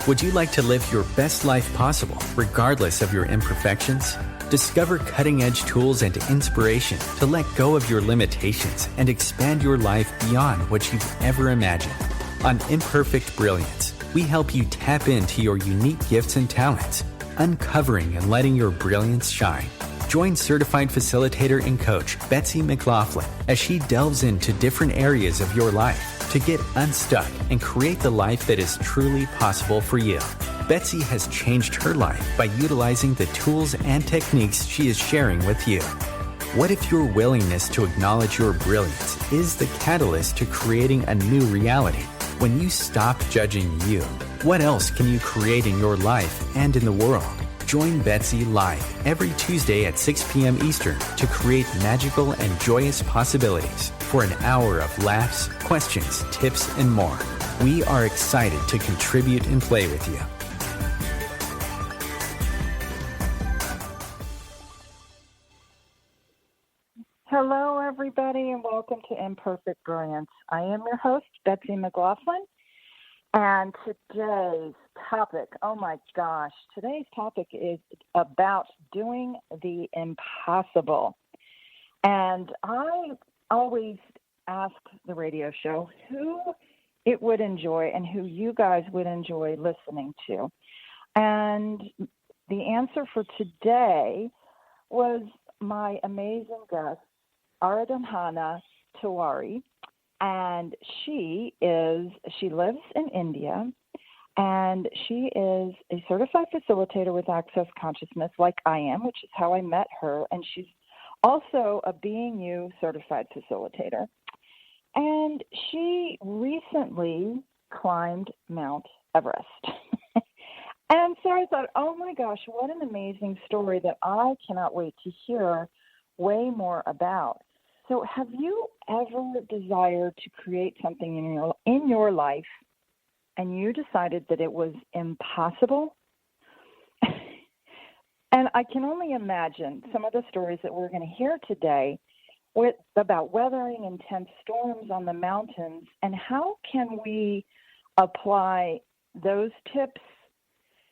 Would you like to live your best life possible, regardless of your imperfections? Discover cutting-edge tools and inspiration to let go of your limitations and expand your life beyond what you've ever imagined. On Imperfect Brilliance, we help you tap into your unique gifts and talents, uncovering and letting your brilliance shine. Join certified facilitator and coach Betsy McLaughlin as she delves into different areas of your life to get unstuck and create the life that is truly possible for you. Betsy has changed her life by utilizing the tools and techniques she is sharing with you. What if your willingness to acknowledge your brilliance is the catalyst to creating a new reality? When you stop judging you, what else can you create in your life and in the world? Join Betsy live every Tuesday at 6 p.m. Eastern to create magical and joyous possibilities for an hour of laughs, questions, tips, and more. We are excited to contribute and play with you. Hello, everybody, and welcome to Imperfect Brilliance. I am your host, Betsy McLaughlin, and today's topic, oh my gosh, today's topic is about doing the impossible. And I always ask the radio show who it would enjoy and who you guys would enjoy listening to. And the answer for today was my amazing guest, Aradhana Tewari, and she lives in India, and she is a certified facilitator with Access Consciousness, like I am, which is how I met her, and she's also a Being You certified facilitator. And she recently climbed Mt Everest. And so I thought, oh my gosh, what an amazing story that I cannot wait to hear way more about. So have you ever desired to create something in your life and you decided that it was impossible? And I can only imagine some of the stories that we're going to hear today about weathering intense storms on the mountains, and how can we apply those tips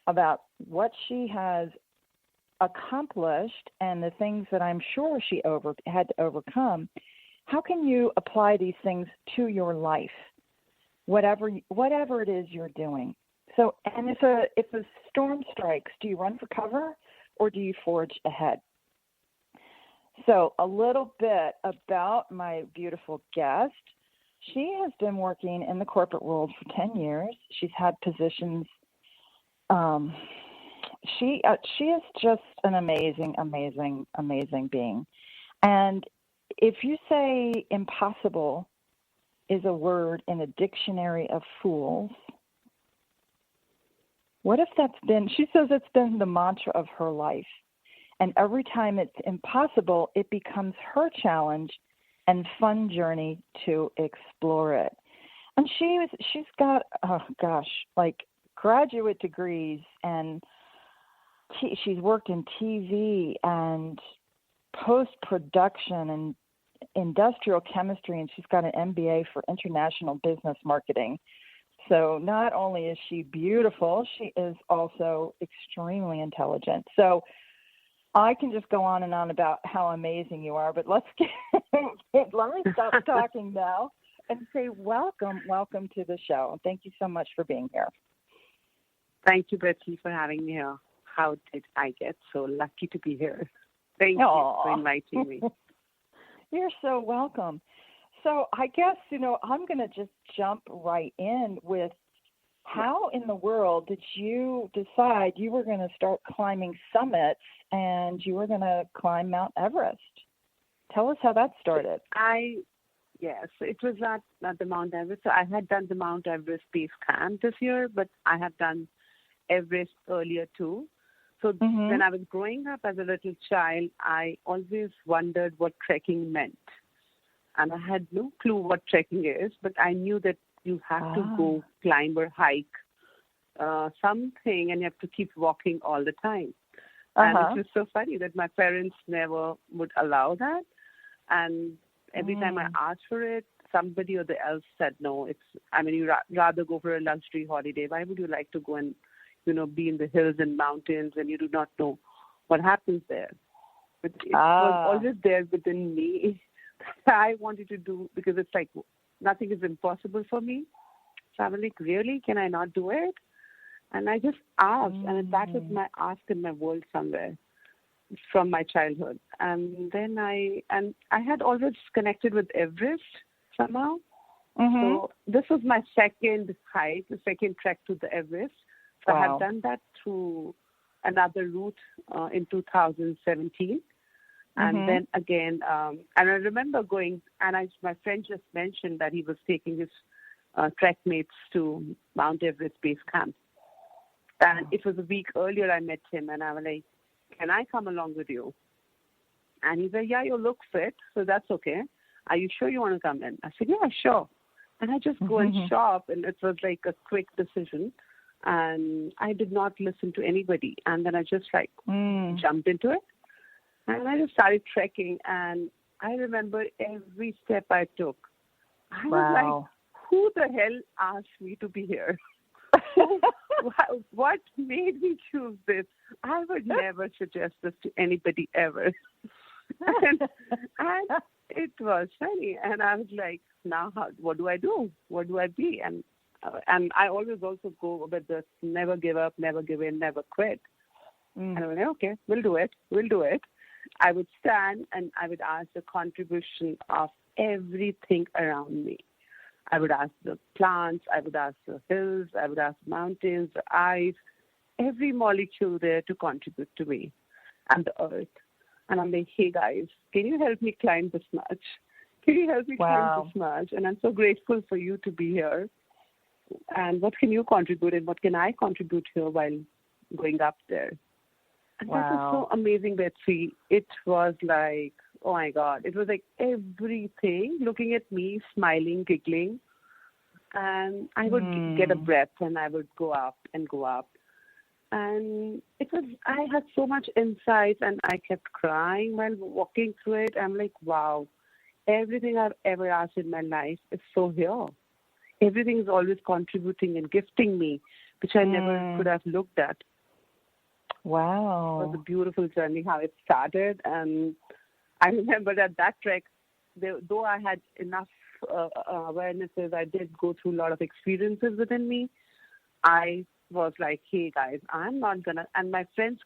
about what she has accomplished and the things that I'm sure she had to overcome. How can you apply these things to your life, whatever it is you're doing? So, and if a storm strikes, do you run for cover or do you forge ahead? So a little bit about my beautiful guest. She has been working in the corporate world for 10 years. She's had positions. She is just an amazing, amazing, amazing being. And if you say impossible is a word in a dictionary of fools, what if she says it's been the mantra of her life. And every time it's impossible, it becomes her challenge and fun journey to explore it. And she's got, graduate degrees, and she's worked in TV and post-production and industrial chemistry, and she's got an MBA for international business marketing. So not only is she beautiful, she is also extremely intelligent. So I can just go on and on about how amazing you are, but let me stop talking now and say welcome to the show. Thank you so much for being here. Thank you, Betsy, for having me here. How did I get so lucky to be here? Thank you for inviting me. You're so welcome. So I guess, I'm going to just jump right in with how in the world did you decide you were going to start climbing summits and you were going to climb Mount Everest? Tell us how that started. Yes, it was not the Mount Everest. So I had done the Mount Everest base camp this year, but I have done Everest earlier too. So when I was growing up as a little child, I always wondered what trekking meant. And I had no clue what trekking is, but I knew that you have to go climb or hike something, and you have to keep walking all the time. And it was so funny that my parents never would allow that. And every time I asked for it, somebody or the else said no. You'd rather go for a luxury holiday. Why would you like to go and, be in the hills and mountains when you do not know what happens there? But it was always there within me. I wanted to do, because it's like nothing is impossible for me. So I was like, really? Can I not do it? And I just asked, and that was my ask in my world somewhere from my childhood. And then I had always connected with Everest somehow. So this was my second hike, the second trek to the Everest. So I have done that through another route in 2017. And then again, and I remember going, and my friend just mentioned that he was taking his trek mates to Mt Everest Base Camp. And it was a week earlier I met him, and I was like, can I come along with you? And he said, yeah, you look fit, so that's okay. Are you sure you want to come in? I said, yeah, sure. And I just go and shop, and it was like a quick decision. And I did not listen to anybody. And then I just jumped into it. And I just started trekking. And I remember every step I took. I was like, who the hell asked me to be here? What made me choose this? I would never suggest this to anybody ever. and it was funny. And I was like, now what do I do? What do I be? And I always also go with this never give up, never give in, never quit. And I was like, okay, we'll do it. I would stand and I would ask the contribution of everything around me. I would ask the plants, I would ask the hills, I would ask mountains, the ice, every molecule there to contribute to me and the earth. And I'm like, hey guys, can you help me climb this much? Can you help me climb this much? And I'm so grateful for you to be here. And what can you contribute and what can I contribute here while going up there? And that was so amazing, Betsy. It was like, oh my God, it was like everything looking at me, smiling, giggling. And I would get a breath and I would go up and go up. And I had so much insight and I kept crying while walking through it. I'm like, wow, everything I've ever asked in my life is so here. Everything is always contributing and gifting me, which I never could have looked at. Wow. It was a beautiful journey, how it started. And I remember that trek, though I had enough awarenesses, I did go through a lot of experiences within me. I was like, hey, guys, I'm not going to. And my friends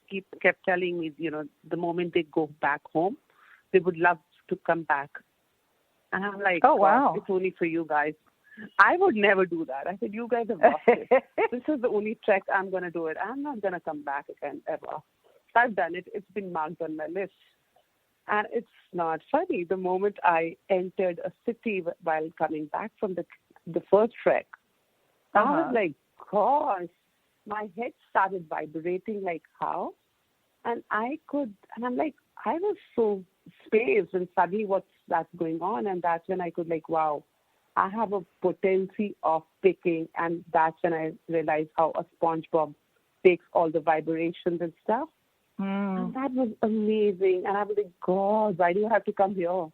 kept telling me, the moment they go back home, they would love to come back. And I'm like, oh, wow, it's only for you guys. I would never do that. I said, you guys have lost it. This is the only trek I'm going to do it. I'm not going to come back again ever. I've done it. It's been marked on my list. And it's not funny. The moment I entered a city while coming back from the first trek, I was like, gosh, my head started vibrating like how? And I'm like, I was so spaced and suddenly that's going on. And that's when I could wow, I have a potency of picking, and that's when I realized how a SpongeBob takes all the vibrations and stuff. And that was amazing. And I was like, God, why do you have to come here?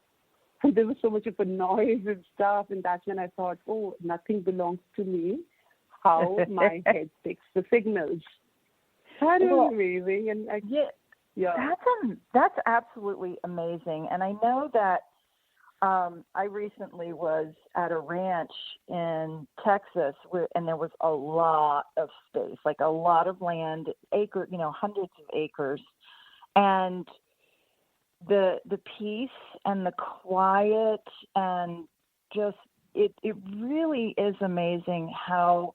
And there was so much of a noise and stuff. And that's when I thought, oh, nothing belongs to me. How my head picks the signals. That is amazing. And that's absolutely amazing. And I know that I recently was at a ranch in Texas and there was a lot of space, like a lot of land, hundreds of acres. And the peace and the quiet and just, it really is amazing how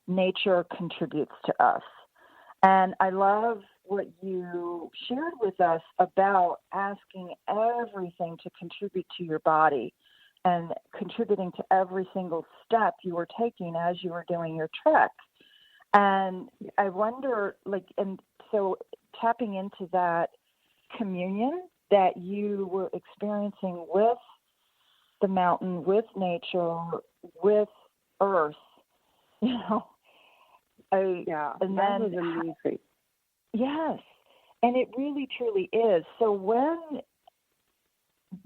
nature contributes to us. And I love what you shared with us about asking everything to contribute to your body and contributing to every single step you were taking as you were doing your trek. And I wonder, and so tapping into that communion that you were experiencing with the mountain, with nature, with earth, and that then was amazing. Yes, and it really truly is. So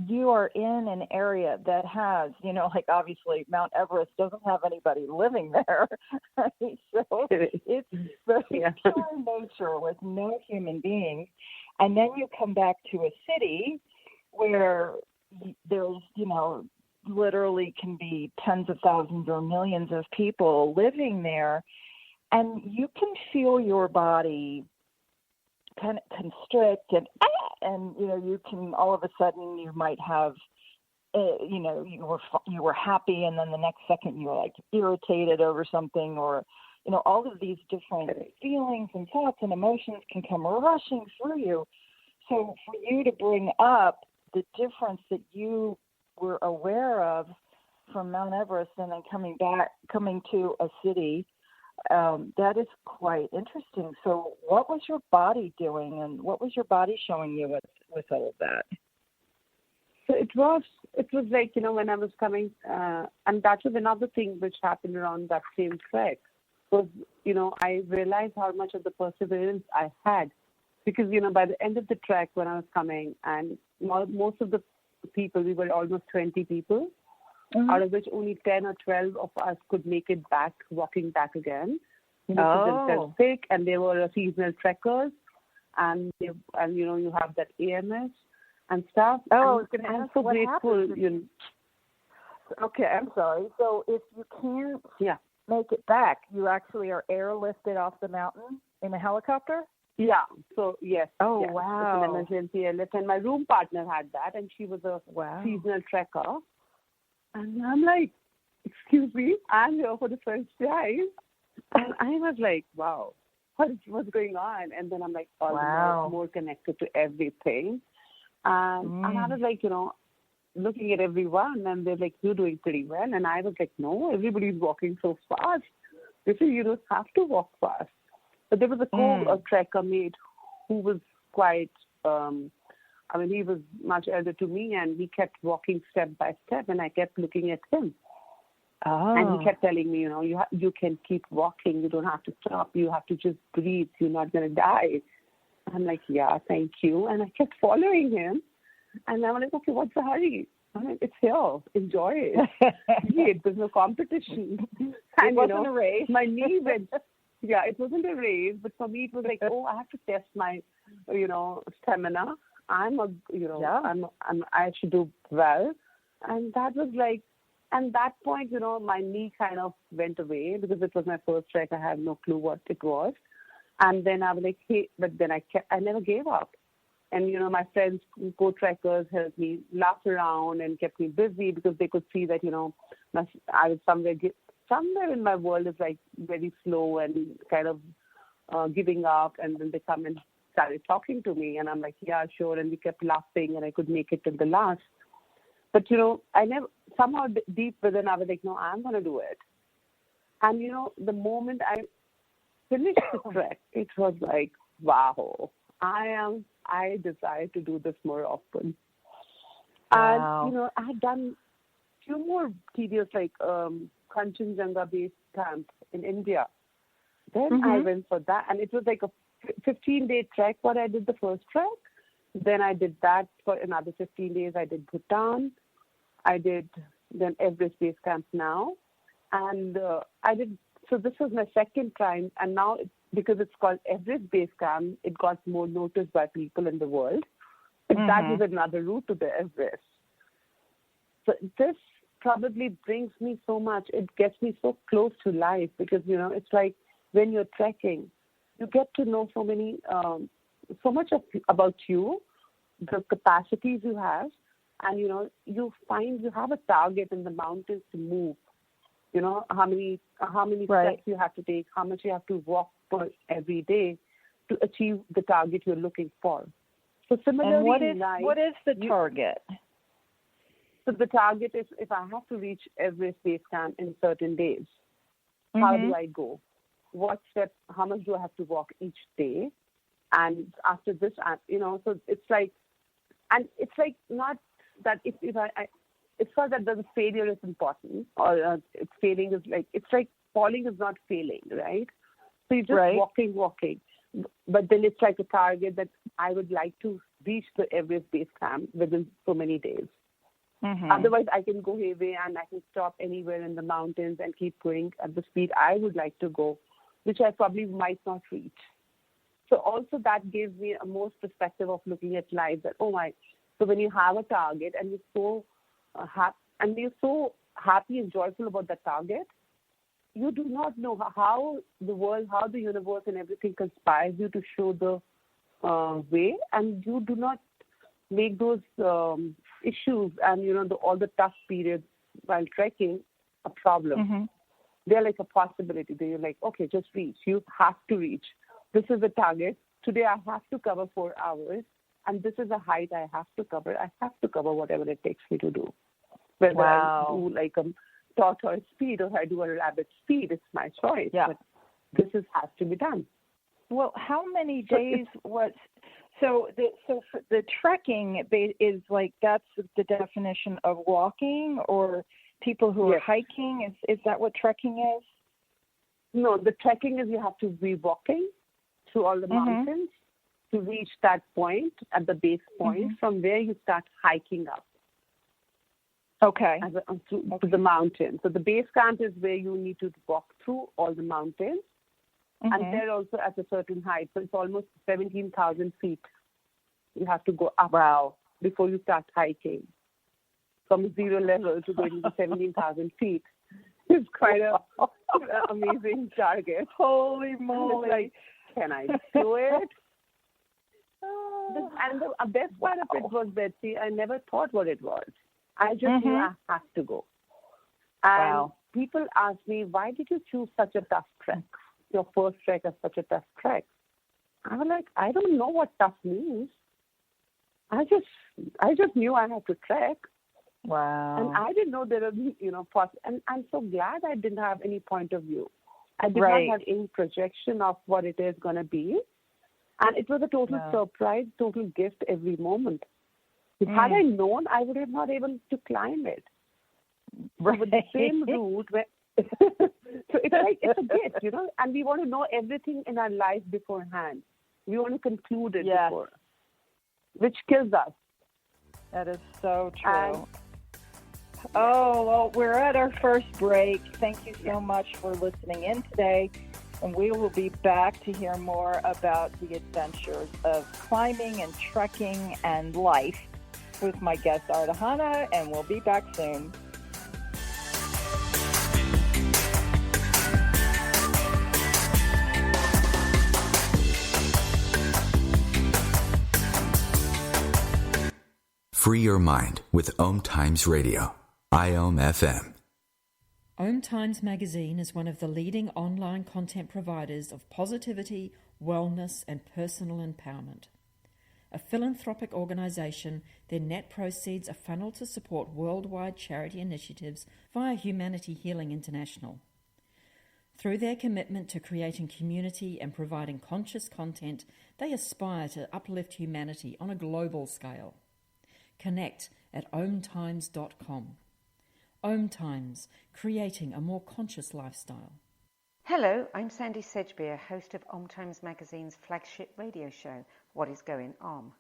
you are in an area that has, like obviously Mount Everest doesn't have anybody living there. Right? So it's very pure nature with no human beings. And then you come back to a city where there's, literally can be tens of thousands or millions of people living there. And you can feel your body kind of constrict and you can all of a sudden you might have you were happy and then the next second you were like irritated over something, or all of these different feelings and thoughts and emotions can come rushing through you. So for you to bring up the difference that you were aware of from Mount Everest and then coming to a city, that is quite interesting. So what was your body doing and what was your body showing you with all of that? So it was like, when I was coming, and that was another thing which happened around that same trek, was, I realized how much of the perseverance I had. Because, by the end of the trek when I was coming, and most of the people, we were almost 20 people, out of which only 10 or 12 of us could make it back, walking back again. Most of them felt sick, and they were seasonal trekkers, and you have that AMS and stuff. Oh, I'm so grateful. Okay, I'm sorry. So if you can't make it back, you actually are airlifted off the mountain in a helicopter? Yeah. So, yes. Oh, yes. wow. It's an emergency airlift. And my room partner had that, and she was a seasonal trekker. And I'm like, excuse me, I'm here for the first time. And I was like, wow, what's going on? And then I'm like, more connected to everything. And I was like, looking at everyone, and they're like, you're doing pretty well. And I was like, no, everybody's walking so fast. They say you don't have to walk fast. But there was a trekker mate who was quite, he was much elder to me, and he kept walking step by step, and I kept looking at him. And he kept telling me, you can keep walking. You don't have to stop. You have to just breathe. You're not going to die. I'm like, yeah, thank you. And I kept following him. And I'm like, okay, what's the hurry? It's here. Enjoy it. There's no competition. It wasn't a race. My knee went... Yeah, it wasn't a race, but for me it was like, I have to test my, stamina. I should do well. And that was like, and that point, my knee kind of went away because it was my first trek. I had no clue what it was. And then I was like, hey, but then I never gave up. And, my friends, co-trekkers helped me laugh around and kept me busy because they could see that, I was somewhere in my world is like very slow and kind of giving up, and then they come and started talking to me, and I'm like, yeah, sure, and we kept laughing, and I could make it till the last. But, I never, somehow deep within, I was like, no, I'm going to do it. And, the moment I finished the trek, it was like, wow, I desire to do this more often. Wow. And, I had done few more tedious, like, Kanchenjunga base camp in India. Then I went for that, and it was like a 15-day trek. What I did the first trek, then I did that for another 15 days. I did Bhutan, I did then Everest base camp now, and I did. So this was my second time, and now because it's called Everest base camp, it got more noticed by people in the world. But that was another route to the Everest. So this probably brings me so much. It gets me so close to life because, it's like when you're trekking, you get to know so much about you, the capacities you have, and, you find you have a target in the mountains to move. How many steps you have to take, how much you have to walk for every day to achieve the target you're looking for. So similarly, and what is the target? So the target is if I have to reach Everest base camp in certain days, how do I go? What steps, how much do I have to walk each day? And after this, so it's like, and it's like not that if it's not that the failure is important or failing is like, it's like falling is not failing, right? So you're just walking. But then it's like a target that I would like to reach the Everest base camp within so many days. Mm-hmm. Otherwise, I can go away and I can stop anywhere in the mountains and keep going at the speed I would like to go, which I probably might not reach. So also that gives me a more perspective of looking at life that, so when you have a target and you're so happy and joyful about that target, you do not know how the world, how the universe and everything conspires you to show the way, and you do not make those issues and all the tough periods while trekking a problem. Mm-hmm. They're like a possibility. They're like, okay, just reach. You have to reach. This is the target. Today I have to cover 4 hours, and this is a height I have to cover. I have to cover whatever it takes me to do. Whether I do like a tortoise speed or I do a rabbit speed, it's my choice. Yeah. But this has to be done. Well, how many days was so the trekking is like, that's the definition of walking, or people who are hiking? Is that what trekking is? No, the trekking is you have to be walking through all the mountains to reach that point at the base point, from where you start hiking up. Okay. To the mountain. So the base camp is where you need to walk through all the mountains. And they're also at a certain height. So it's almost 17,000 feet. You have to go up before you start hiking. From 0 level to going to 17,000 feet. It's quite an amazing target. Holy moly. Like, can I do it? And the best part of it was, Betsy, I never thought what it was. I just knew I have to go. And people ask me, why did you choose such a tough trek? Your first trek is such a tough trek. I was like, I don't know what tough means. I just knew I had to trek. Wow. And I didn't know there were, and I'm so glad I didn't have any point of view. I did not have any projection of what it is going to be. And it was a total surprise, total gift every moment. Had I known, I would have not able to climb it. Right. With the same route. So it's a gift, and we want to know everything in our life beforehand. We want to conclude it before, which kills us. That is so true. Well, we're at our first break. Thank you so much for listening in today. And we will be back to hear more about the adventures of climbing and trekking and life with my guest, Aradhana, and we'll be back soon. Free your mind with OMTimes Radio. IOM FM. OMTimes magazine is one of the leading online content providers of positivity, wellness, and personal empowerment. A philanthropic organisation, their net proceeds are funneled to support worldwide charity initiatives via Humanity Healing International. Through their commitment to creating community and providing conscious content, they aspire to uplift humanity on a global scale. Connect at omtimes.com. OMTimes, creating a more conscious lifestyle. Hello, I'm Sandy Sedgbeer, host of OMTimes magazine's flagship radio show, What is Going On.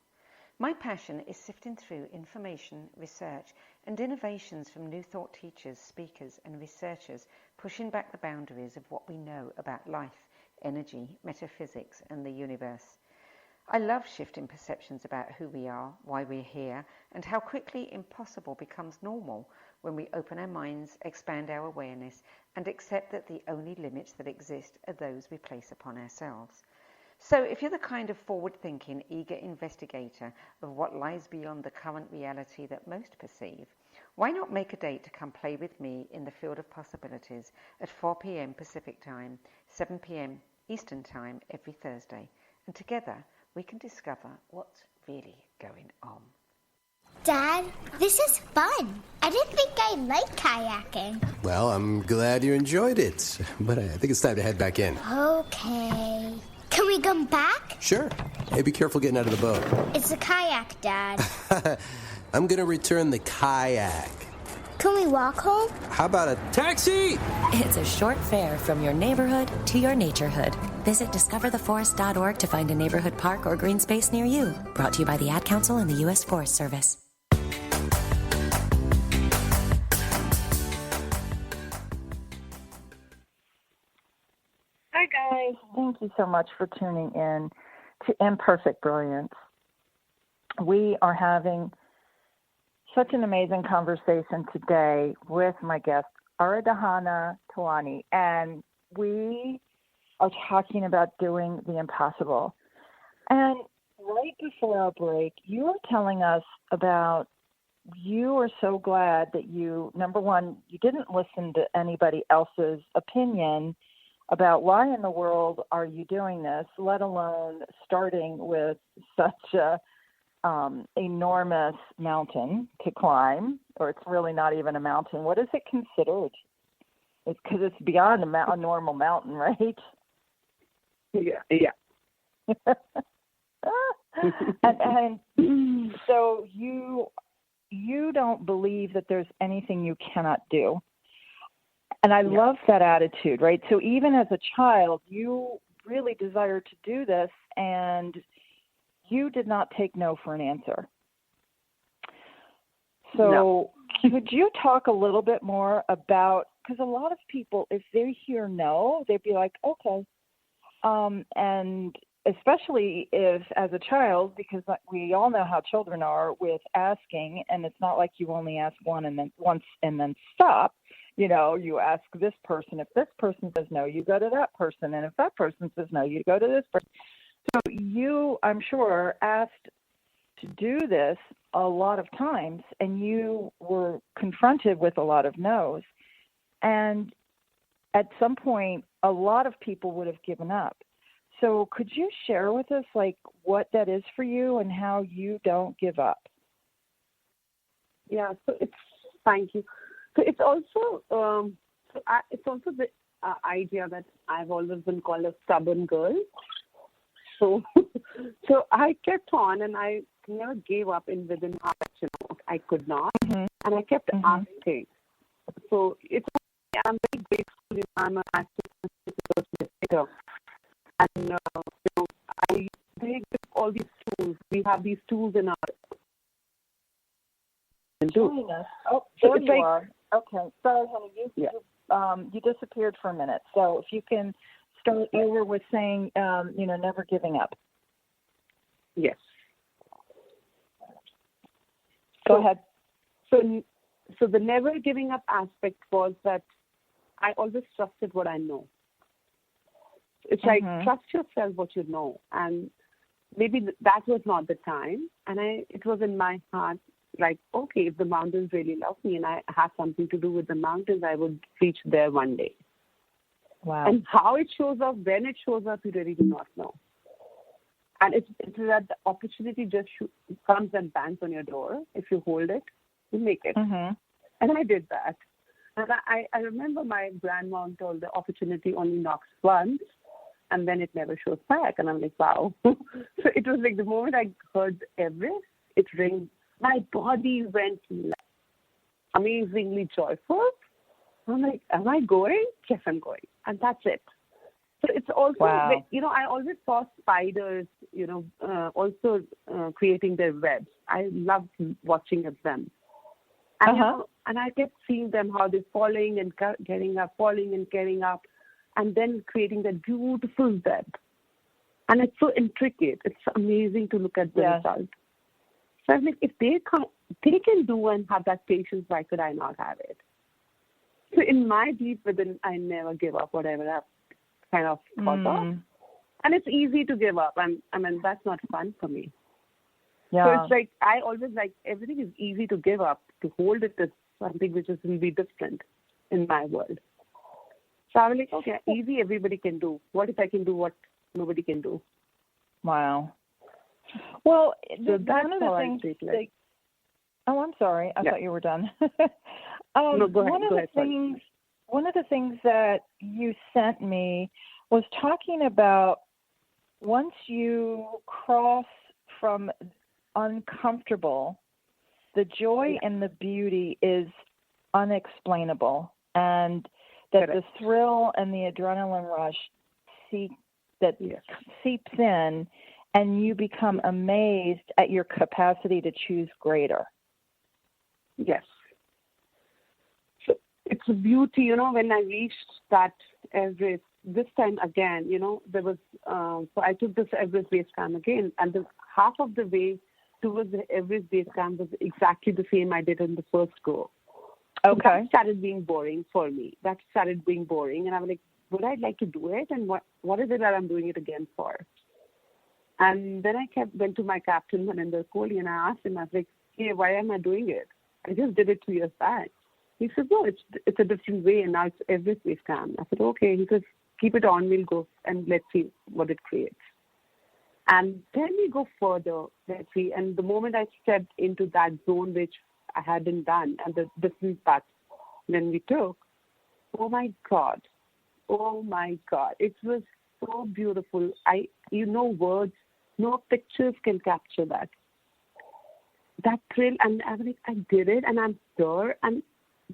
My passion is sifting through information, research and innovations from new thought teachers, speakers and researchers, pushing back the boundaries of what we know about life, energy, metaphysics and the universe. I love shifting perceptions about who we are, why we're here, and how quickly impossible becomes normal when we open our minds, expand our awareness, and accept that the only limits that exist are those we place upon ourselves. So if you're the kind of forward-thinking, eager investigator of what lies beyond the current reality that most perceive, why not make a date to come play with me in the field of possibilities at 4 p.m. Pacific Time, 7 p.m. Eastern Time every Thursday, and together we can discover what's really going on. Dad, this is fun. I didn't think I liked kayaking. Well, I'm glad you enjoyed it, but I think it's time to head back in. Okay. Can we come back? Sure. Hey, be careful getting out of the boat. It's a kayak, Dad. I'm going to return the kayak. Can we walk home? How about a taxi? It's a short fare from your neighborhood to your naturehood. Visit discovertheforest.org to find a neighborhood park or green space near you. Brought to you by the Ad Council and the U.S. Forest Service. Hi, guys. Thank you so much for tuning in to Imperfect Brilliance. We are having such an amazing conversation today with my guest, Aradhana Tewari, and we are talking about doing the impossible. And right before our break, you were telling us about you are so glad that you, number one, you didn't listen to anybody else's opinion about why in the world are you doing this, let alone starting with such a enormous mountain to climb, or it's really not even a mountain. What is it considered? It's because it's beyond a normal mountain, right? Yeah. and so you don't believe that there's anything you cannot do. And I love that attitude, right? So even as a child, you really desired to do this, and you did not take no for an answer. So could you talk a little bit more about, because a lot of people, if they hear no, they'd be like, okay. And especially if as a child, because we all know how children are with asking, and it's not like you only ask once and then stop. You know, you ask this person. If this person says no, you go to that person. And if that person says no, you go to this person. So you, I'm sure, asked to do this a lot of times, and you were confronted with a lot of no's. And at some point, a lot of people would have given up. So could you share with us, like, what that is for you and how you don't give up? Yeah, so thank you. So it's also the idea that I've always been called a stubborn girl. So I kept on, and I never gave up within hearts. I could not, and I kept asking. So I'm very grateful. I'm an active and I take all these tools. We have these tools in our. Oh, there you are. Okay, sorry, honey. You disappeared for a minute. So if you can start over with saying, never giving up. Yes. Go ahead. So the never giving up aspect was that I always trusted what I know. It's like, trust yourself what you know. And maybe that was not the time. And it was in my heart, like, okay, if the mountains really love me and I have something to do with the mountains, I would reach there one day. Wow. And how it shows up, when it shows up, you really do not know. And it's that the opportunity just comes and bangs on your door. If you hold it, you make it. And I did that. And I remember my grandma told the opportunity only knocks once, and then it never shows back. And I'm like, wow. So it was like the moment I heard Everest, it rang. My body went amazingly joyful. I'm like, am I going? Yes, I'm going. And that's it. So it's also, I always saw spiders, also creating their webs. I loved watching at them. And, and I kept seeing them, how they're falling and getting up, falling and getting up, and then creating that beautiful web. And it's so intricate. It's amazing to look at the result. So I'm like, if they can do and have that patience, why could I not have it? So in my deep within, I never give up whatever I've kind of thought of. And it's easy to give up. I mean, that's not fun for me. Yeah. So it's like, I always like, everything is easy to give up. To hold it is something which is will be different in my world. So I was like, okay, easy everybody can do. What if I can do what nobody can do? Wow. Well, so that's one of the how things. I take it. Oh, I'm sorry. I thought you were done. No, go ahead. One of the things that you sent me was talking about once you cross from uncomfortable, the joy and the beauty is unexplainable, and that the thrill and the adrenaline rush that seeps in, and you become amazed at your capacity to choose greater. Yes. So it's a beauty, when I reached that Everest, this time again, there was, so I took this Everest base camp again, and the half of the way towards the Everest base camp was exactly the same I did in the first go. Okay. So that started being boring for me. And I was like, would I like to do it? And what is it that I'm doing it again for? And then I went to my captain, Maninder Kohli, and I asked him, I was like, hey, why am I doing it? I just did it 2 years back. He said, no, it's a different way, and now it's Everest base camp. I said, okay. He says, keep it on, we'll go, and let's see what it creates. And then we go further, let's see. And the moment I stepped into that zone, which I hadn't done, and the different paths then we took, oh my God, it was so beautiful. Words, no pictures can capture that thrill. And I was like, I did it, and I'm there, and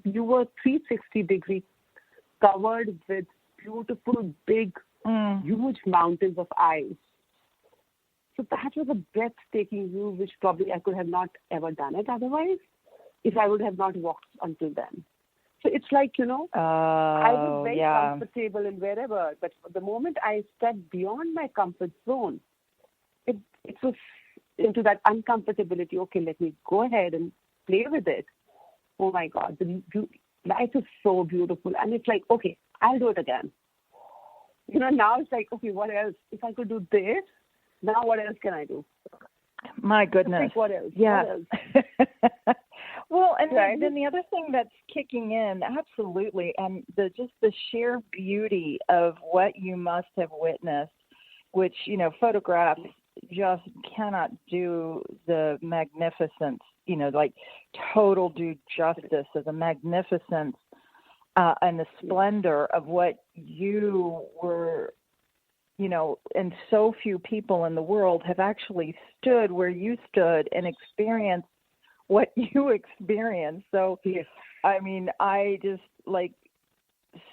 you were 360 degrees covered with beautiful, big, huge mountains of ice. So that was a breathtaking view, which probably I could have not ever done it otherwise if I would have not walked until then. So it's like, I was very comfortable in wherever, but the moment I stepped beyond my comfort zone, it was into that uncomfortability. Okay, let me go ahead and play with it. Oh my God, life is so beautiful. And it's like, okay, I'll do it again. Now it's like, okay, what else? If I could do this, now what else can I do? My goodness. Like, what else? Yeah. What else? Well, and then the other thing that's kicking in, absolutely, and the sheer beauty of what you must have witnessed, which, photographs just cannot do the magnificence, like total do justice of the magnificence and the splendor of what you were, and so few people in the world have actually stood where you stood and experienced what you experienced. So, I mean, I just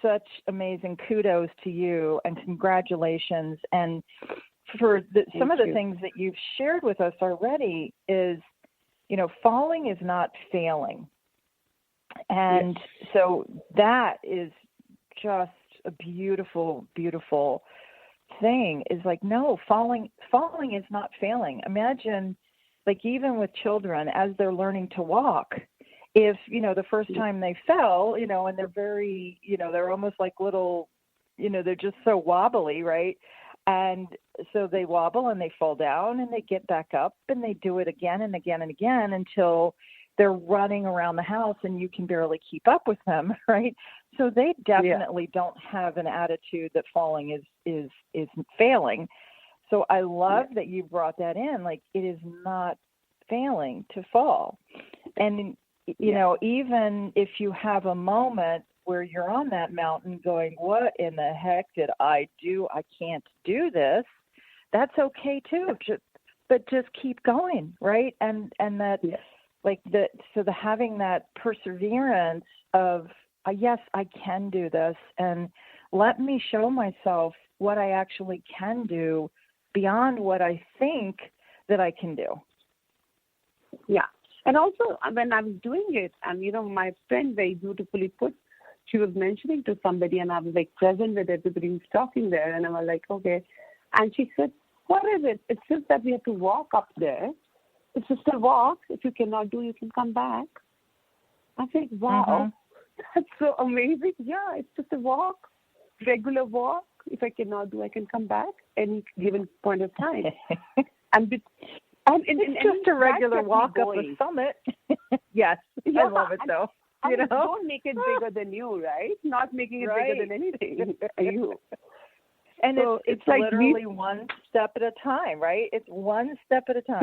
such amazing kudos to you and congratulations. And for some of the things that you've shared with us already is, falling is not failing. And so that is just a beautiful, beautiful thing is no, falling is not failing. Imagine, even with children, as they're learning to walk, if, the first time they fell, and they're very, they're almost like little, they're just so wobbly, right? And so they wobble and they fall down and they get back up and they do it again and again and again until they're running around the house and you can barely keep up with them, right? So they definitely don't have an attitude that falling is failing. So I love that you brought that in. It is not failing to fall. And, even if you have a moment where you're on that mountain going, what in the heck did I do? I can't do this. That's okay too. But just keep going, right? And that, having that perseverance of, yes, I can do this, and let me show myself what I actually can do beyond what I think that I can do. Yeah. And also, when I was doing it, and, my friend very beautifully put, she was mentioning to somebody, and I was present with everybody who's talking there, and I was like, okay. And she said, what is it? It's just that we have to walk up there. It's just a walk. If you cannot do, you can come back. I think, wow, that's so amazing. Yeah, it's just a walk, regular walk. If I cannot do, I can come back any given point of time. It's just a regular walk up a summit. Yes, I love it though. Don't make it bigger than you, right? Not making it bigger than anything. You. And so it's literally one step at a time, right? It's one step at a time.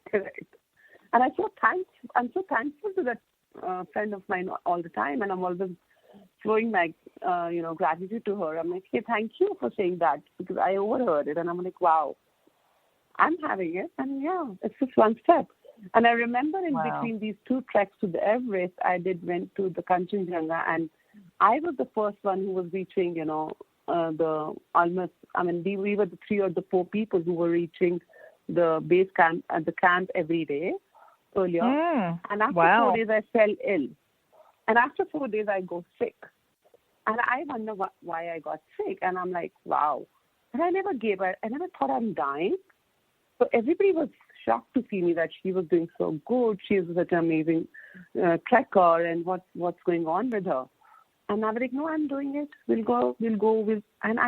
Correct. And I'm so thankful to that friend of mine all the time, and I'm always showing my gratitude to her. I'm like, hey, thank you for saying that, because I overheard it, and I'm like, wow, I'm having it, and it's just one step. And I remember between these two treks to the Everest, I went to the Kanchenjunga, and I was the first one who was reaching, we were the 3 or the 4 people who were reaching the base camp at the camp every day earlier. And after 4 days, I fell ill. And after 4 days, I go sick. And I wonder why I got sick. And I'm like, wow. And I never gave up. I never thought I'm dying. So everybody was shocked to see me that she was doing so good. She was such an amazing trekker, and what's going on with her. And I was like, no, I'm doing it. We'll go. And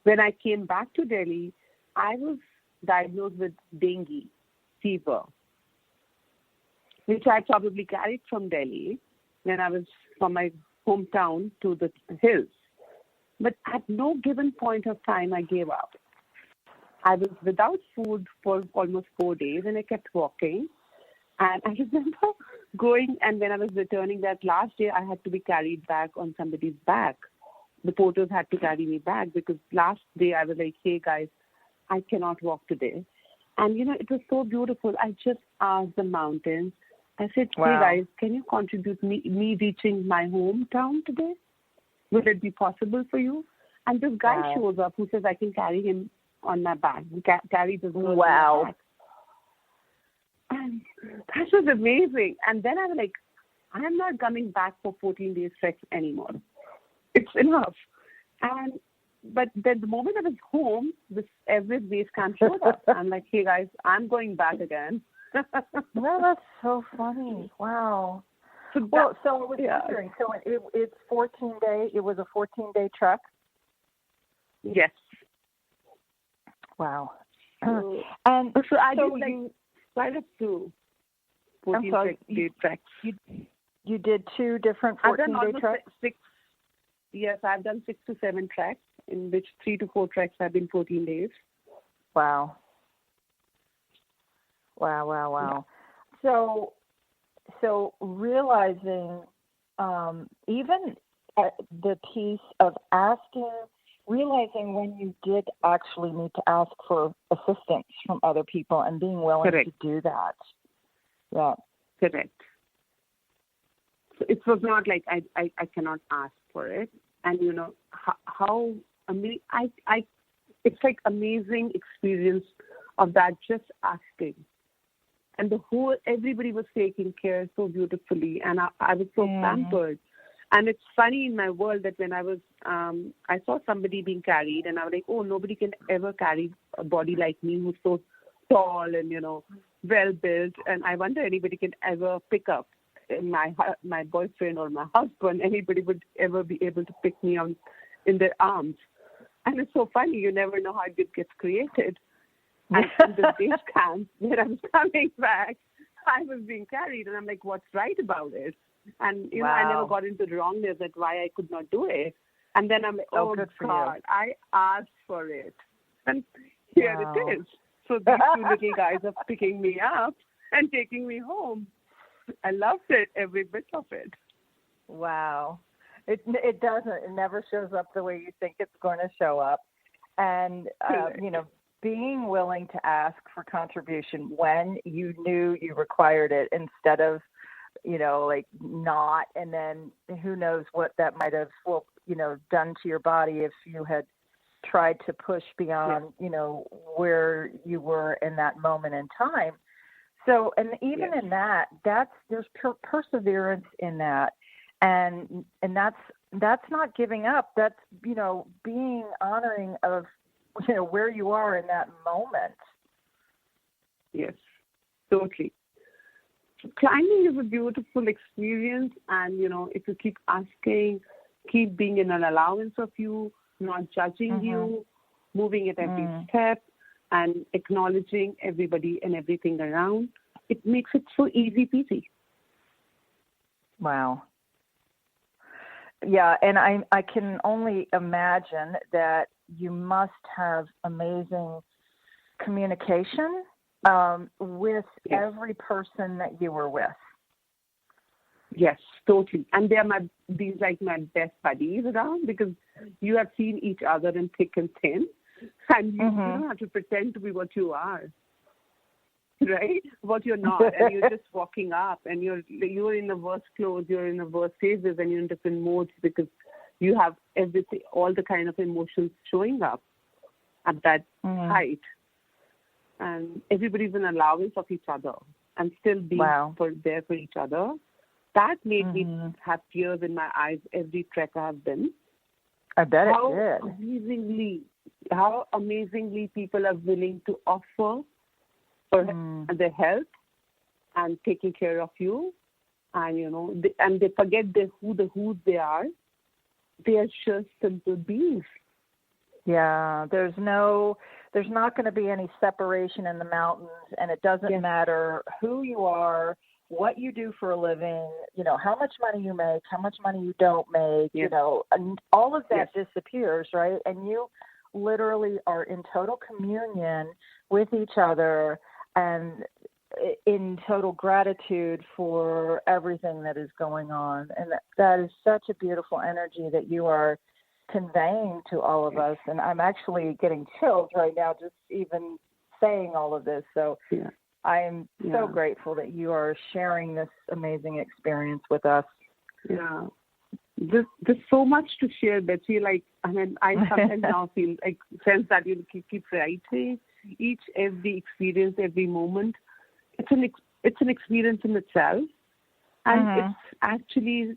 when I came back to Delhi, I was diagnosed with dengue fever, which I probably carried from Delhi when I was from my hometown to the hills. But at no given point of time, I gave up. I was without food for almost 4 days, and I kept walking. And I remember going, and when I was returning that last day, I had to be carried back on somebody's back. The porters had to carry me back because last day I was like, hey, guys, I cannot walk today. And, it was so beautiful. I just asked the mountains. I said, hey, guys, can you contribute me reaching my hometown today? Will it be possible for you? And this guy shows up who says I can carry him on my back. We carry this girl on my back. And that was amazing. And then I was like, I am not coming back for 14 days treks anymore. It's enough. But then the moment I was home, this Everest base camp showed up. I'm like, hey guys, I'm going back again. Well, that's so funny. Wow. So I was wondering, so it's 14-day, it was a 14-day trek? Yes. Wow. And so I did quite a few 14-day treks. You did 2 different 14-day treks? 6. Yes, I've done 6 to 7 treks, in which 3 to 4 treks have been 14 days. Wow. Wow. Yeah. So realizing even the piece of realizing when you did actually need to ask for assistance from other people and being willing to do that. Yeah. Correct. So it was not like I cannot ask for it. And, how amazing, it's like amazing experience of that, just asking. And everybody was taking care so beautifully, and I was so pampered. And it's funny in my world that when I was, I saw somebody being carried, and I was like, oh, nobody can ever carry a body like me who's so tall and, well built. And I wonder anybody can ever pick up my boyfriend or my husband. Anybody would ever be able to pick me up in their arms. And it's so funny. You never know how it gets created. And in the base camp, when I was coming back, I was being carried, and I'm like, what's right about it? And, I never got into the wrongness that why I could not do it. And then I'm like, oh God, I asked for it. And here it is. So these 2 little guys are picking me up and taking me home. I loved it, every bit of it. Wow. It doesn't. It never shows up the way you think it's going to show up. And, being willing to ask for contribution when you knew you required it instead of, not, and then who knows what that might have, done to your body if you had tried to push beyond, where you were in that moment in time. So, and even in that, there's perseverance in that. And that's not giving up. That's, being honoring of, where you are in that moment. Yes, totally. Climbing is a beautiful experience, and, if you keep asking, keep being in an allowance of you, not judging you, moving at every step, and acknowledging everybody and everything around, it makes it so easy peasy. Wow. Yeah, and I can only imagine that you must have amazing communication with every person that you were with. Yes, totally. And they're my best buddies around, because you have seen each other in thick and thin, and you don't have to pretend to be what you are, right? What you're not, and you're just walking up, and you're in the worst clothes, you're in the worst phases, and you're in different modes because you have everything, all the kind of emotions showing up at that height. And everybody's an allowance of each other and still being there for each other. That made me have tears in my eyes every trek I've been. I bet it did. How amazingly people are willing to offer for their help and taking care of you. And, they forget who they are. They are just simple beings. Yeah, there's not going to be any separation in the mountains, and it doesn't matter who you are, what you do for a living, how much money you make, how much money you don't make, and all of that disappears, right? And you literally are in total communion with each other and in total gratitude for everything that is going on. And that is such a beautiful energy that you are conveying to all of us. And I'm actually getting chills right now just even saying all of this. So I am so grateful that you are sharing this amazing experience with us. Yeah. There's so much to share, Betsy. I sometimes now feel sense that you keep writing every experience, every moment. It's an experience in itself, and it's actually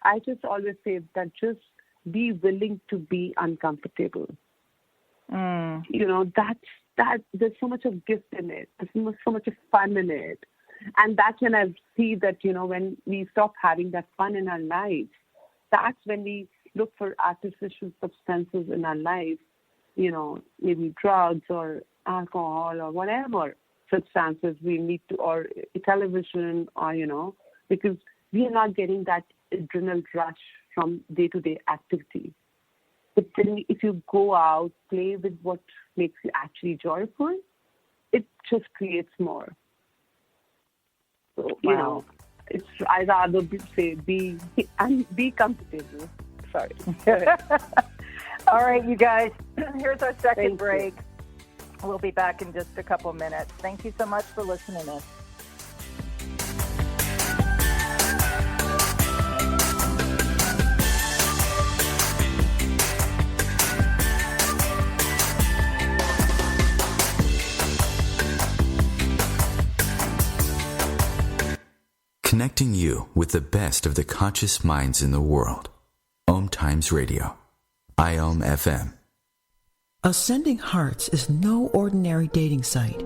I just always say that just be willing to be uncomfortable. That there's so much of gift in it. There's so much of fun in it, and that's when I see that when we stop having that fun in our lives, that's when we look for artificial substances in our life. Maybe drugs or alcohol or whatever substances we need to, or television, or because we are not getting that adrenaline rush from day-to-day activity. But then if you go out, play with what makes you actually joyful, it just creates more. So, I'd rather be comfortable. Sorry. All right, you guys, here's our second break. We'll be back in just a couple minutes. Thank you so much for listening in. Connecting you with the best of the conscious minds in the world. OMTimes Radio. IOM FM. Ascending Hearts is no ordinary dating site,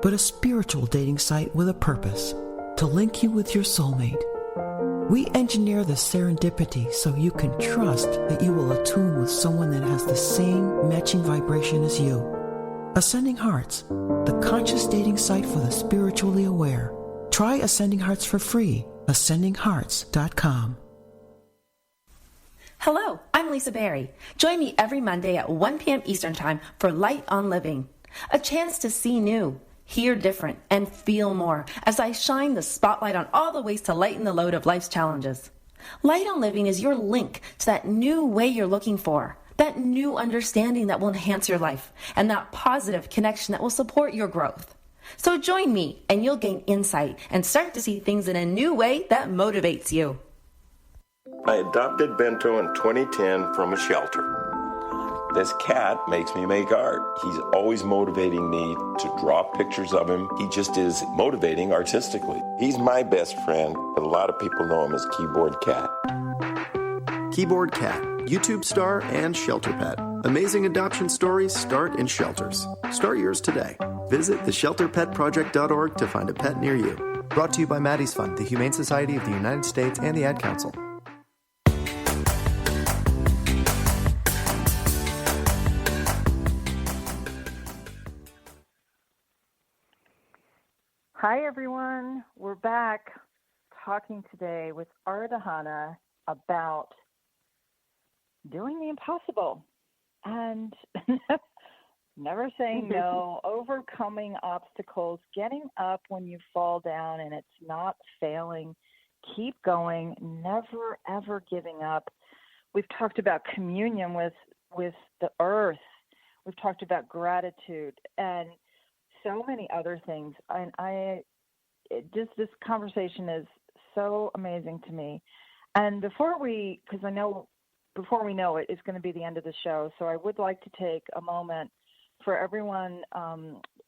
but a spiritual dating site with a purpose, to link you with your soulmate. We engineer the serendipity so you can trust that you will attune with someone that has the same matching vibration as you. Ascending Hearts, the conscious dating site for the spiritually aware. Try Ascending Hearts for free. AscendingHearts.com. Hello, I'm Lisa Berry. Join me every Monday at 1 p.m. Eastern Time for Light on Living. A chance to see new, hear different, and feel more as I shine the spotlight on all the ways to lighten the load of life's challenges. Light on Living is your link to that new way you're looking for, that new understanding that will enhance your life, and that positive connection that will support your growth. So join me and you'll gain insight and start to see things in a new way that motivates you. I adopted Bento in 2010 from a shelter. This cat makes me make art. He's always motivating me to draw pictures of him. He just is motivating artistically. He's my best friend, but a lot of people know him as Keyboard Cat. Keyboard Cat, YouTube star and shelter pet. Amazing adoption stories start in shelters. Start yours today. Visit theshelterpetproject.org to find a pet near you. Brought to you by Maddie's Fund, the Humane Society of the United States, and the Ad Council. Hi, everyone. We're back talking today with Aradhana about doing the impossible and never saying no, overcoming obstacles, getting up when you fall down and it's not failing, keep going, never, ever giving up. We've talked about communion with the earth. We've talked about gratitude and so many other things. And this conversation is so amazing to me. And before because I know before we know it, it's going to be the end of the show. So I would like to take a moment for everyone,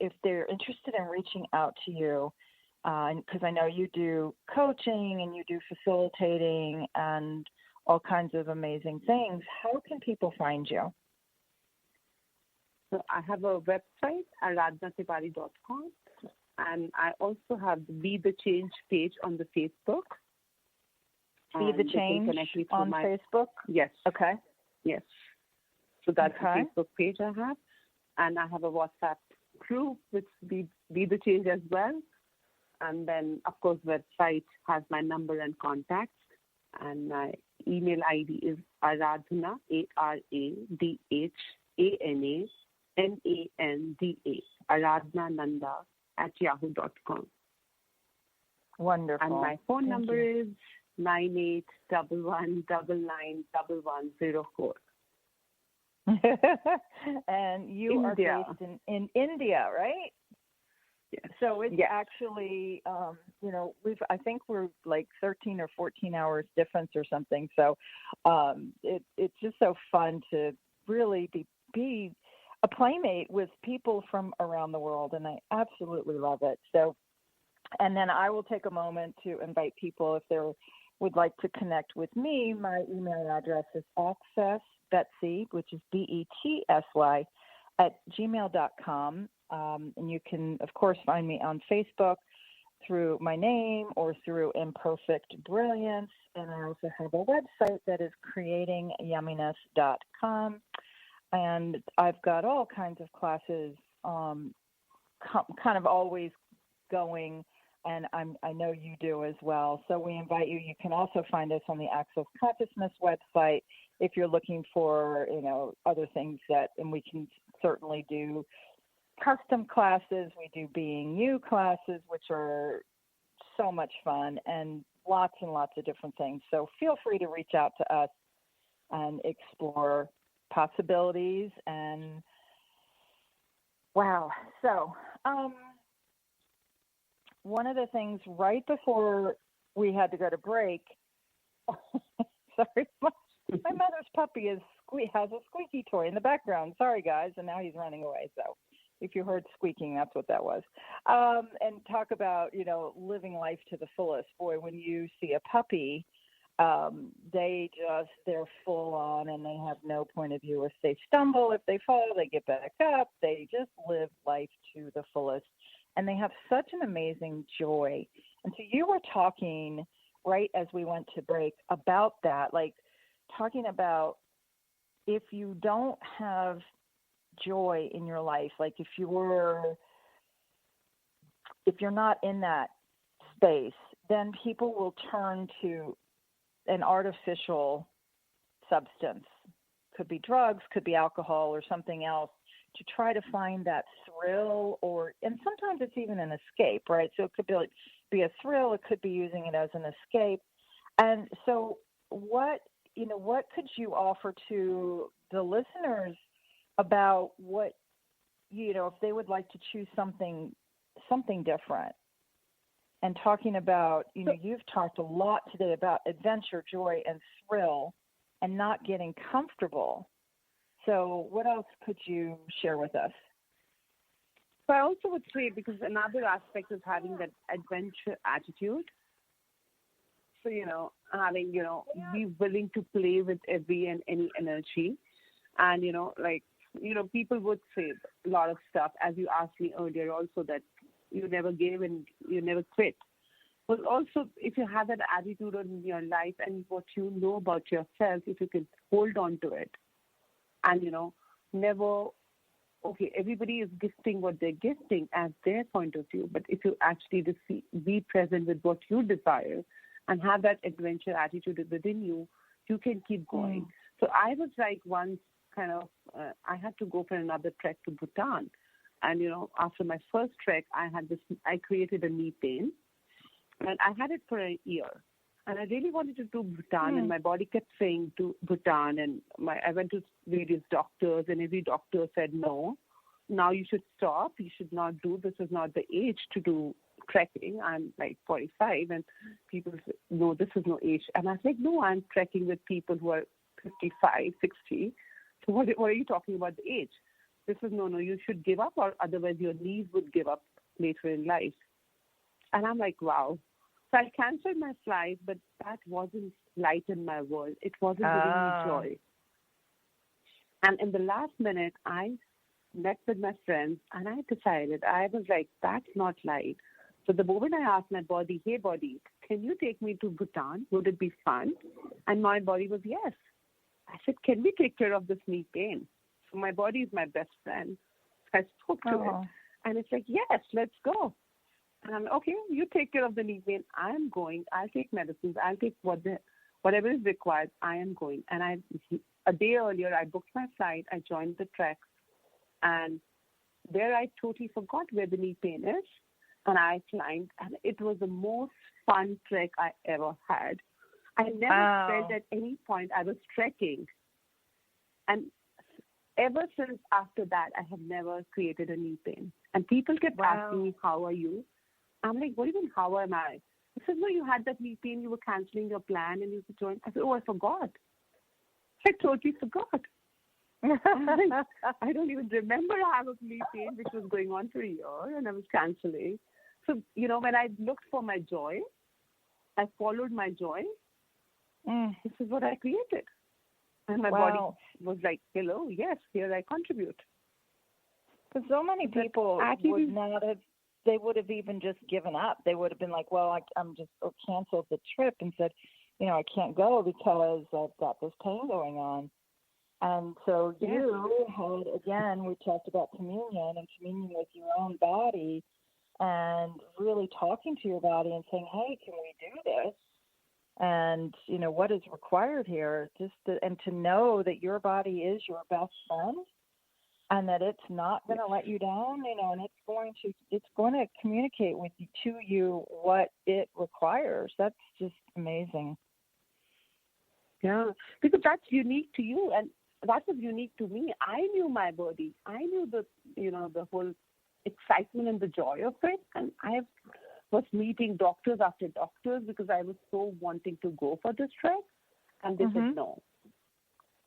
if they're interested in reaching out to you, because I know you do coaching and you do facilitating and all kinds of amazing things. How can people find you? So I have a website, aradhanatewari.com, and I also have the Be the Change page on the Facebook. Be the Change on Facebook? Yes. Okay. Yes. So that's the Facebook page I have. And I have a WhatsApp group with Be the Change as well. And then, of course, website has my number and contacts. And my email ID is Aradhana, AradhanaNanda, Aradhanananda @yahoo.com. Wonderful. And my phone number is 9811991104. And you are based in India, right? Yes. So it's actually, I think we're like 13 or 14 hours difference or something. So it's just so fun to really be a playmate with people from around the world, and I absolutely love it. So, and then I will take a moment to invite people if they would like to connect with me. My email address is accessbetsy, which is BETSY, @gmail.com. And you can, of course, find me on Facebook through my name or through Imperfect Brilliance. And I also have a website that is creatingyumminess.com. And I've got all kinds of classes kind of always going, and I know you do as well. So we invite you. You can also find us on the Access Consciousness website if you're looking for, other things and we can certainly do custom classes. We do Being You classes, which are so much fun, and lots of different things. So feel free to reach out to us and explore possibilities. And wow. So one of the things right before we had to go to break, sorry, my mother's puppy has a squeaky toy in the background. Sorry, guys. And now he's running away. So if you heard squeaking, that's what that was. And talk about, living life to the fullest. Boy, when you see a puppy, they're full on, and they have no point of view. If they stumble, if they fall, they get back up. They just live life to the fullest. And they have such an amazing joy. And so you were talking right as we went to break about that, like talking about if you don't have joy in your life, like if you're not in that space, then people will turn to an artificial substance. Could be drugs, could be alcohol or something else, to try to find that thrill, and sometimes it's even an escape, right? So it could be a thrill, it could be using it as an escape. And so what could you offer to the listeners about what, if they would like to choose something different? And talking about, you've talked a lot today about adventure, joy, and thrill, and not getting comfortable. So what else could you share with us? So I also would say, because another aspect is having that adventure attitude. So, having, be willing to play with every and any energy. And, people would say a lot of stuff, as you asked me earlier also, that you never gave and you never quit. But also, if you have that attitude in your life and what you know about yourself, if you can hold on to it and, never, everybody is gifting what they're gifting as their point of view. But if you actually be present with what you desire and have that adventure attitude within you, you can keep going. So I was like once I had to go for another trek to Bhutan. And, after my first trek, I created a knee pain. And I had it for a year. And I really wanted to do Bhutan. And my body kept saying to Bhutan. And I went to various doctors. And every doctor said, no, now you should stop. You should not do. This is not the age to do trekking. I'm like 45. And people say, no, this is no age. And I was like, no, I'm trekking with people who are 55, 60. So what are you talking about the age? This is no, you should give up, or otherwise your knees would give up later in life. And I'm like, wow. So I canceled my flight, but that wasn't light in my world. It wasn't giving me joy. And in the last minute, I met with my friends, and I decided, I was like, that's not light. So the moment I asked my body, hey, body, can you take me to Bhutan? Would it be fun? And my body was yes. I said, can we take care of this knee pain? So my body is my best friend. I spoke to it, and it's like, yes, let's go. And I'm like, okay, you take care of the knee pain. I'm going. I'll take medicines. I'll take whatever is required. I am going. And a day earlier, I booked my flight. I joined the trek. And there I totally forgot where the knee pain is. And I climbed. And it was the most fun trek I ever had. I never felt at any point I was trekking. And ever since after that, I have never created a knee pain. And people kept asking me, how are you? I'm like, what do you mean, how am I? He said, no, you had that knee pain, you were canceling your plan and you could join. I said, oh, I forgot. I totally forgot. I don't even remember I have a knee pain which was going on for a year and I was canceling. So, when I looked for my joy, I followed my joy. This is what I created. And my body was like, hello, yes, here I contribute. Because so many people would not have, they would have even just given up. They would have been like, well, I'm just, or canceled the trip and said, I can't go because I've got this pain going on. And so you had, again, we talked about communion and communion with your own body and really talking to your body and saying, hey, can we do this? And, what is required here? And to know that your body is your best friend and that it's not going to let you down, and it's going to communicate to you what it requires. That's just amazing. Yeah, because that's unique to you, and that was unique to me. I knew my body. I knew the whole excitement and the joy of it, and I was meeting doctors after doctors because I was so wanting to go for this trek, and they said no.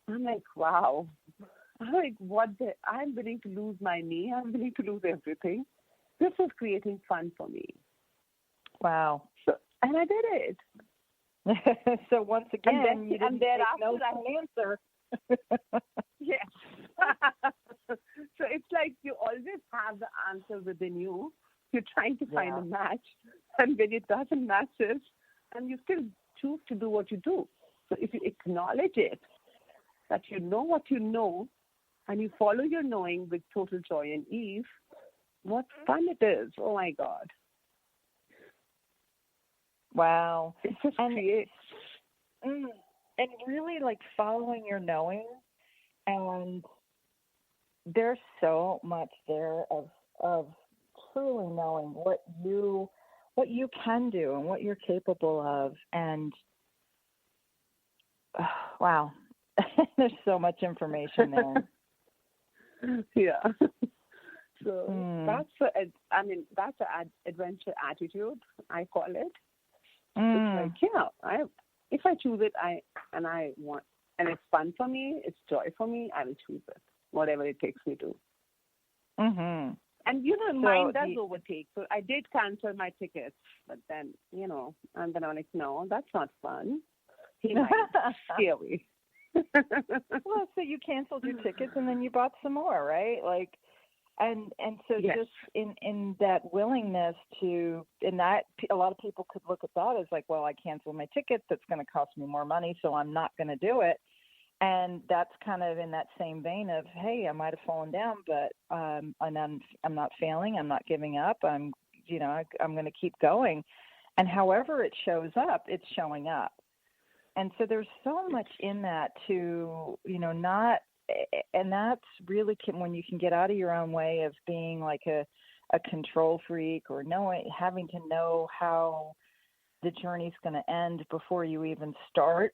I'm like, wow. I'm like, I'm willing to lose my knee. I'm willing to lose everything. This was creating fun for me. Wow. So, and I did it. So once again, you didn't take no for an answer. Yes. So it's like you always have the answer within you. You're trying to find a match, and when it doesn't match it, and you still choose to do what you do. So if you acknowledge it, that you know what you know, and you follow your knowing with total joy and ease, what fun it is. Oh, my God. Wow. It just creates. And really, like, following your knowing, and there's so much there of truly knowing what you can do and what you're capable of. And, wow, there's so much information there. Yeah. So that's an adventure attitude, I call it. It's like, if I choose it, and it's fun for me, it's joy for me, I will choose it, whatever it takes me to. Mm-hmm. And, mine does overtake. So I did cancel my tickets, but then, and then I'm like, no, that's not fun. He might stay away. Well, so you canceled your tickets and then you bought some more, right? Like, and so just in that willingness to, and that a lot of people could look at that as like, well, I canceled my tickets. That's going to cost me more money, so I'm not going to do it. And that's kind of in that same vein of, hey, I might have fallen down, but and I'm not failing. I'm not giving up. I'm going to keep going. And however it shows up, it's showing up. And so there's so much in that to, and that's really when you can get out of your own way of being like a control freak or having to know how the journey's going to end before you even start.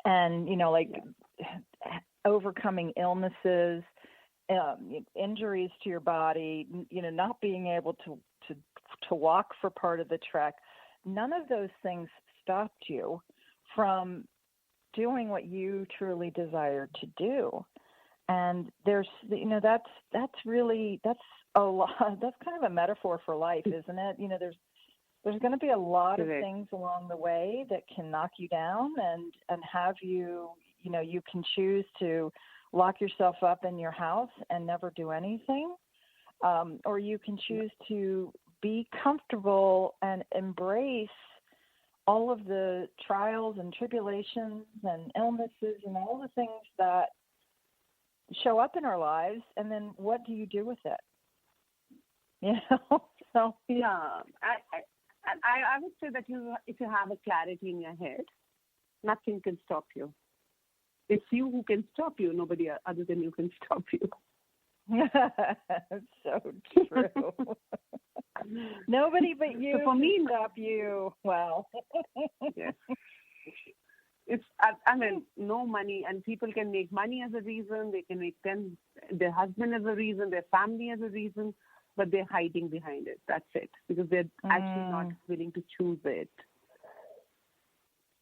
And, overcoming illnesses, injuries to your body, not being able to walk for part of the trek. None of those things stopped you from doing what you truly desire to do. And there's, that's a lot. That's kind of a metaphor for life, isn't it? There's going to be a lot of things along the way that can knock you down and have you, you can choose to lock yourself up in your house and never do anything. Or you can choose to be comfortable and embrace all of the trials and tribulations and illnesses and all the things that show up in our lives. And then what do you do with it? So yeah, I would say that if you have a clarity in your head, nothing can stop you. It's you who can stop you. Nobody other than you can stop you. That's so true. Nobody but you can stop you. Wow. Yes. It's, no money, and people can make money as a reason. They can make their husband as a reason, their family as a reason, but they're hiding behind it. That's it, because they're actually not willing to choose it.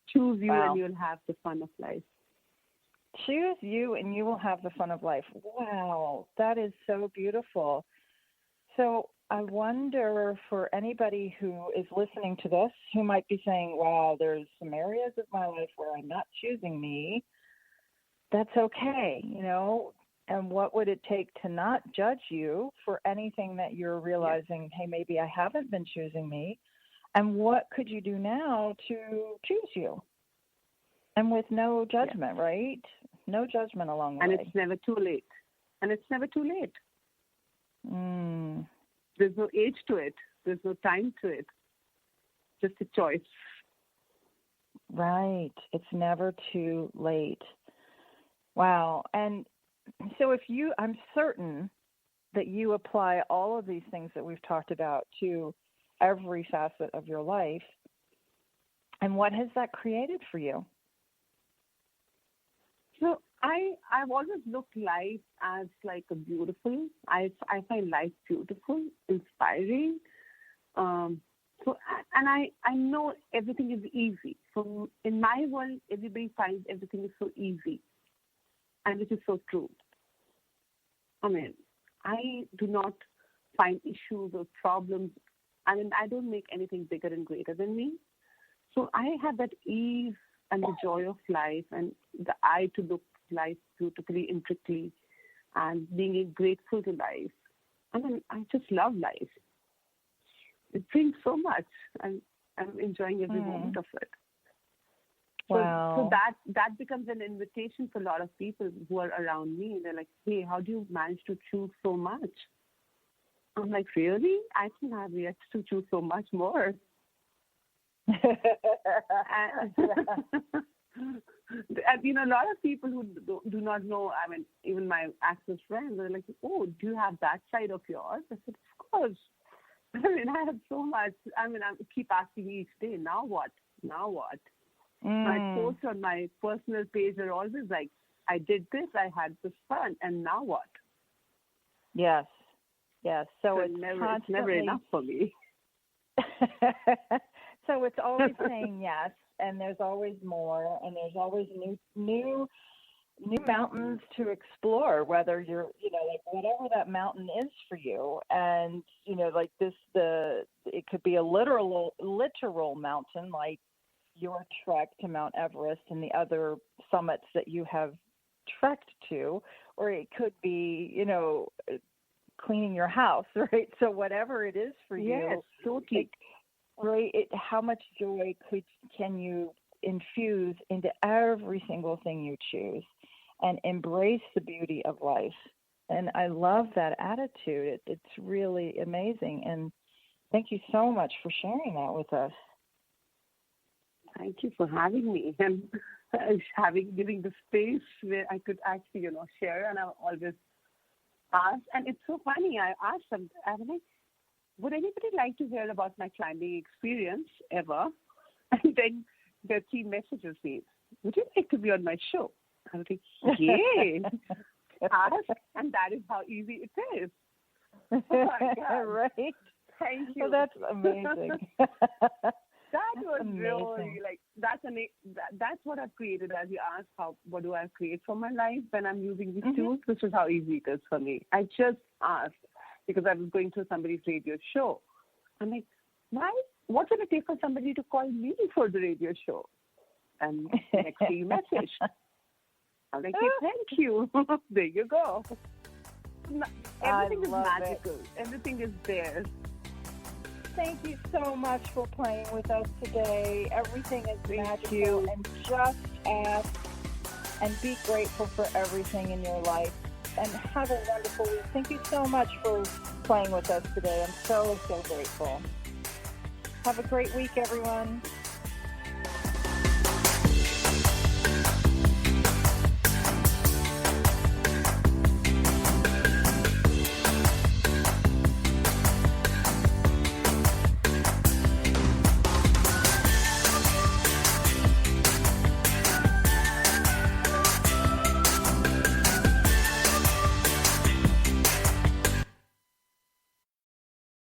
Choose you, and you'll have the fun of life. Choose you, and you will have the fun of life. Wow, that is so beautiful. So I wonder, for anybody who is listening to this, who might be saying, wow, there's some areas of my life where I'm not choosing me. That's okay, and what would it take to not judge you for anything that you're realizing, hey, maybe I haven't been choosing me, and what could you do now to choose you? And with no judgment, right? No judgment along the way. And it's never too late. Mm. There's no age to it. There's no time to it. Just a choice. Right. It's never too late. Wow. And so I'm certain that you apply all of these things that we've talked about to every facet of your life. And what has that created for you? So I've always looked life as like a beautiful. I find life beautiful, inspiring. I know everything is easy. So in my world, everybody finds everything is so easy, and which is so true. I do not find issues or problems. I don't make anything bigger and greater than me. So I have that ease and the joy of life, and the eye to look life beautifully, intricately, and being grateful to life. I just love life. It brings so much, and I'm enjoying every moment of it. Wow. So that becomes an invitation for a lot of people who are around me. They're like, hey, how do you manage to choose so much? I'm like, really? I think I have yet to choose so much more. And a lot of people who do not know, even my access friends, are like, oh, do you have that side of yours? I said, of course. I have so much. I keep asking each day, now what? My posts on my personal page are always like, I did this, I had this fun, and now what? Yes. So it's never enough for me. So it's always saying yes, and there's always more, and there's always new mountains to explore, whether you're, like whatever that mountain is for you. And, like it could be a literal mountain, like your trek to Mount Everest and the other summits that you have trekked to, or it could be, cleaning your house, right? So whatever it is for you, yes, totally. Right? How much joy can you infuse into every single thing you choose, and embrace the beauty of life? And I love that attitude. It's really amazing. And thank you so much for sharing that with us. Thank you for having me and giving the space where I could actually, share. And I always ask, and it's so funny. I asked them, would anybody like to hear about my climbing experience ever? And then Betsy messages me, would you like to be on my show? I was like, yay. Ask, and that is how easy it is. Oh my God. Right? Thank you. Well, that's amazing. That was amazing. really like that's what I've created. As you asked, what do I create for my life when I'm using these tools? This is how easy it is for me. I just asked because I was going through somebody's radio show. I'm like, what will it take for somebody to call me for the radio show? And next day you message. I'm like, hey, thank you. There you go. Everything is magical. Everything is there. Thank you so much for playing with us today. Everything is magical. And just ask and be grateful for everything in your life. And have a wonderful week. Thank you so much for playing with us today. I'm so, so grateful. Have a great week, everyone.